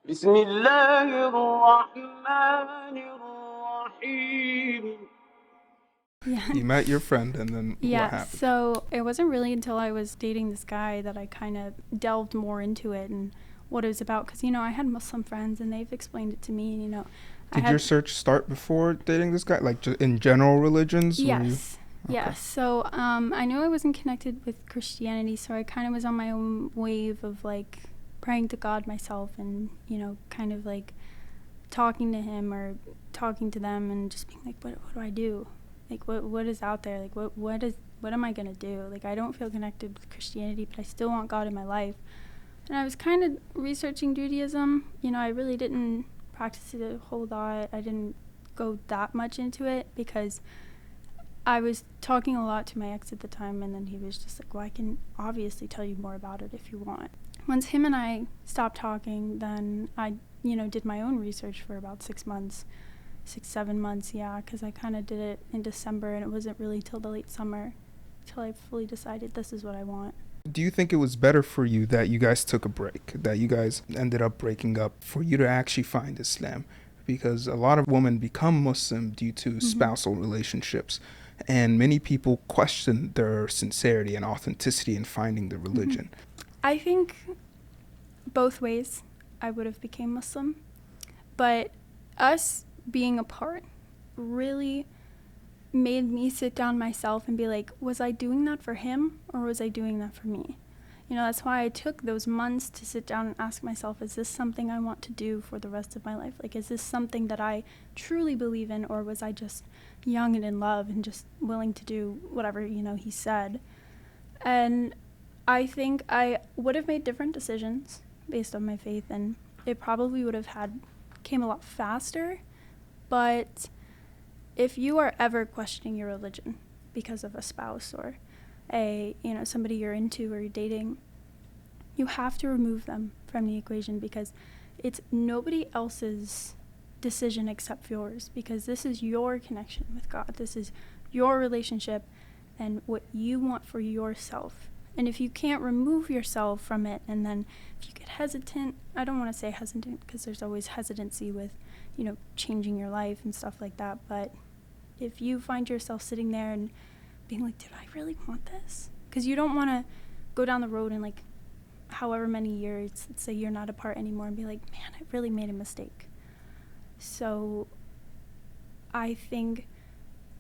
بسم الله الرحمن الرحيم. Yeah. You met your friend, and then what Yeah, happened? so it wasn't really until I was dating this guy that I kind of delved more into it and what it was about. Because, I had Muslim friends and they've explained it to me. And, Did your search start before dating this guy? Like, in general religions? Yes. Okay. Yes. So I knew I wasn't connected with Christianity, so I kind of was on my own wave of, like, praying to God myself and, kind of, like, talking to him or talking to them and just being like, what do I do? Like, what is out there? Like, what am I going to do? Like, I don't feel connected with Christianity, but I still want God in my life. And I was kind of researching Judaism. I really didn't practice it a whole lot. I didn't go that much into it because I was talking a lot to my ex at the time, and then he was just like, well, I can obviously tell you more about it if you want. Once him and I stopped talking, then I, did my own research for about 6 months. 6-7 months, yeah, because I kind of did it in December, and it wasn't really till the late summer till I fully decided this is what I want. Do you think it was better for you that you guys took a break, that you guys ended up breaking up, for you to actually find Islam? Because a lot of women become Muslim due to spousal relationships, and many people question their sincerity and authenticity in finding the religion. I think both ways I would have became Muslim, but us being apart really made me sit down myself and be like, was I doing that for him or was I doing that for me? That's why I took those months to sit down and ask myself, is this something I want to do for the rest of my life? Like, is this something that I truly believe in, or was I just young and in love and just willing to do whatever, he said? And I think I would have made different decisions based on my faith, and it probably would have came a lot faster. But if you are ever questioning your religion because of a spouse or somebody you're into or you're dating, you have to remove them from the equation, because it's nobody else's decision except yours, because this is your connection with God. This is your relationship and what you want for yourself. And if you can't remove yourself from it, and then if you get hesitant, I don't want to say hesitant because there's always hesitancy with, changing your life and stuff like that. But if you find yourself sitting there and being like, did I really want this? Because you don't want to go down the road in, like, however many years, let's say you're not apart anymore, and be like, man, I really made a mistake. So I think,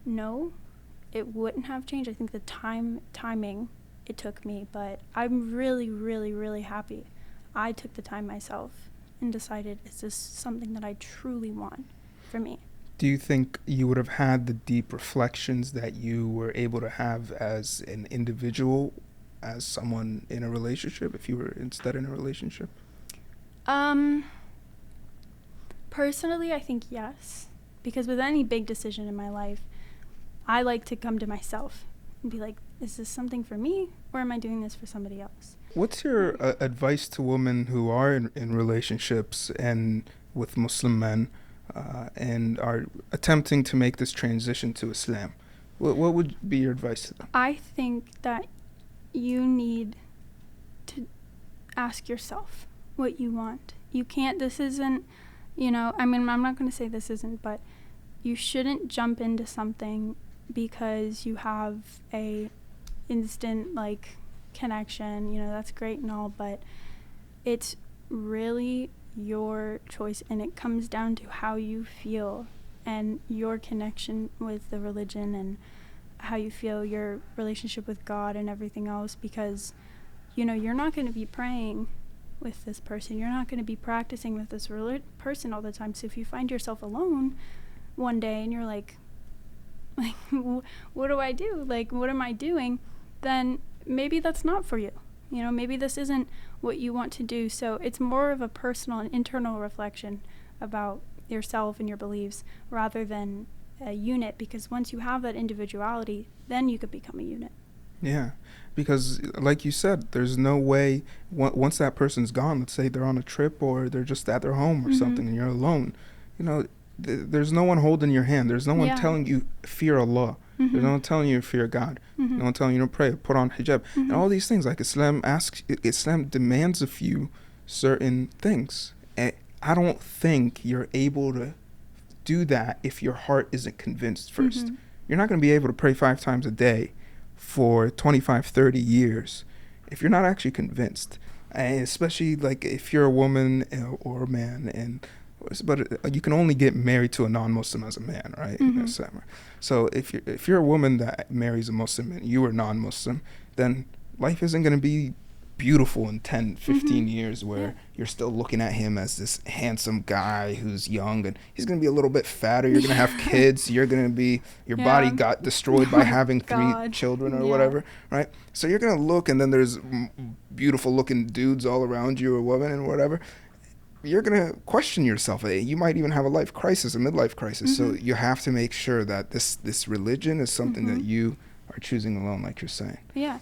no, it wouldn't have changed. I think the timing it took me, but I'm really, really, really happy I took the time myself and decided, is this something that I truly want for me? Do you think you would have had the deep reflections that you were able to have as an individual, as someone in a relationship, if you were instead in a relationship? Personally, I think yes. Because with any big decision in my life, I like to come to myself and be like, is this something for me, or am I doing this for somebody else? What's your advice to women who are in relationships and with Muslim men and are attempting to make this transition to Islam? What would be your advice to them? I think that you need to ask yourself what you want. You can't, this isn't, I'm not going to say this isn't, but you shouldn't jump into something because you have a instant, like, connection. That's great and all, but it's really your choice, and it comes down to how you feel and your connection with the religion and how you feel your relationship with God and everything else, because you're not going to be praying with this person, you're not going to be practicing with this person all the time. So if you find yourself alone one day and you're like what do I do, like, what am I doing, then maybe that's not for you. Maybe this isn't what you want to do. So it's more of a personal and internal reflection about yourself and your beliefs rather than a unit, because once you have that individuality, then you could become a unit. Yeah, because like you said, there's no way, once that person's gone, let's say they're on a trip or they're just at their home or something and you're alone, there's no one holding your hand. There's no one telling you fear Allah. There's no one telling you fear God. No one telling you to pray, put on hijab, and all these things. Like, Islam demands of you certain things. And I don't think you're able to do that if your heart isn't convinced first. You're not going to be able to pray 5 times a day for 25, 30 years if you're not actually convinced. And especially like if you're a woman or a man, but you can only get married to a non-Muslim as a man, right? So if you're a woman that marries a Muslim and you are non-Muslim, then life isn't going to be beautiful in 10, 15 years where you're still looking at him as this handsome guy who's young, and he's going to be a little bit fatter. You're going to have kids. You're going to be, your body got destroyed by having 3 children or whatever, right? So you're going to look, and then there's beautiful looking dudes all around you or women and whatever. You're going to question yourself. You might even have a life crisis, a midlife crisis. So you have to make sure that this religion is something that you are choosing alone, like you're saying. Yeah.